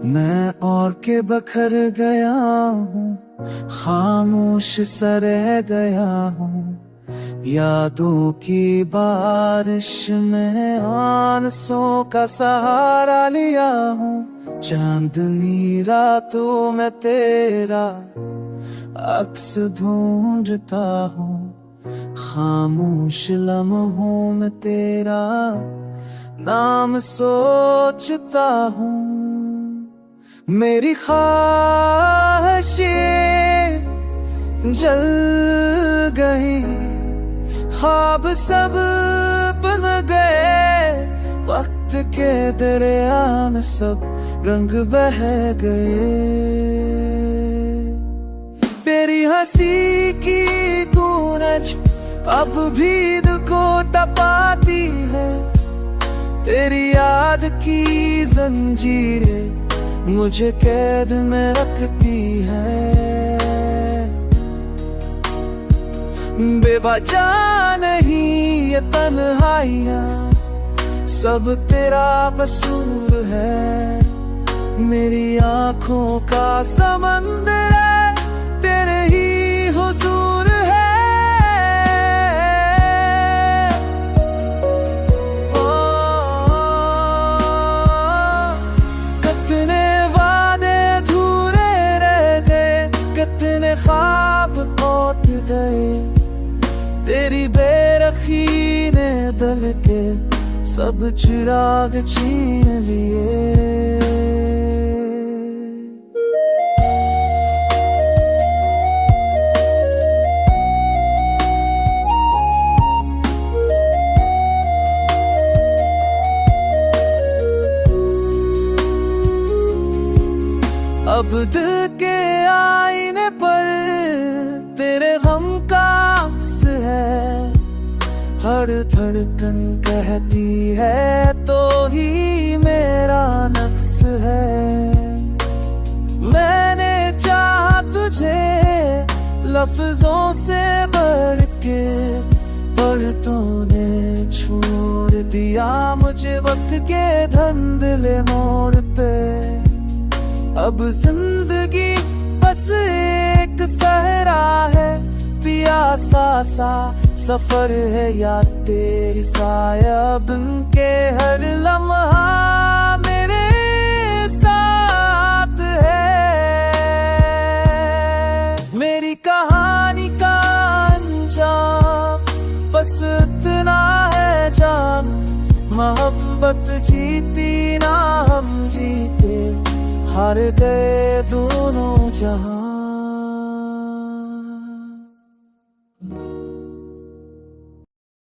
मैं और के बखर गया हूँ, खामोश सा रह गया हूँ। यादों की बारिश में आंसुओं का सहारा लिया हूँ। चांदनी रातों में तेरा अक्स ढूंढता हूँ, खामोश लम्हों में तेरा नाम सोचता हूँ। मेरी ख्वाहिशें जल गई, ख्वाब सब बन गए, वक्त के दरिया में सब रंग बह गए। तेरी हंसी की गूंज अब भी दिल को तपाती है, तेरी याद की जंजीरें मुझे कैद में रखती है। बेवजह नहीं ये तन्हाइयाँ, सब तेरा कसूर है। मेरी आँखों का समंदर है, तेरे ही हुजूर है। कितने वादे अधूरे रह गए, कितने ख्वाब टूट गए, तेरी बेरखी ने दिल के सब चिराग छीन लिए। अब दिल के आईने पर तेरे गम का अक्स है, हर धड़कन कहती है तो ही मेरा नक्स है। मैंने चाहा तुझे लफ्जों से बढ़ के, पर तूने छोड़ दिया मुझे वक्त के धंधले मोड़ पे। अब जिंदगी बस एक सहरा है, प्यासा सा सफर है या तेरी साया बिन के हर लम्हा मेरे साथ है। मेरी कहानी का अंजाम बस इतना है जान, मोहब्बत जीती ना हम जीते, हार गए दोनों जहां।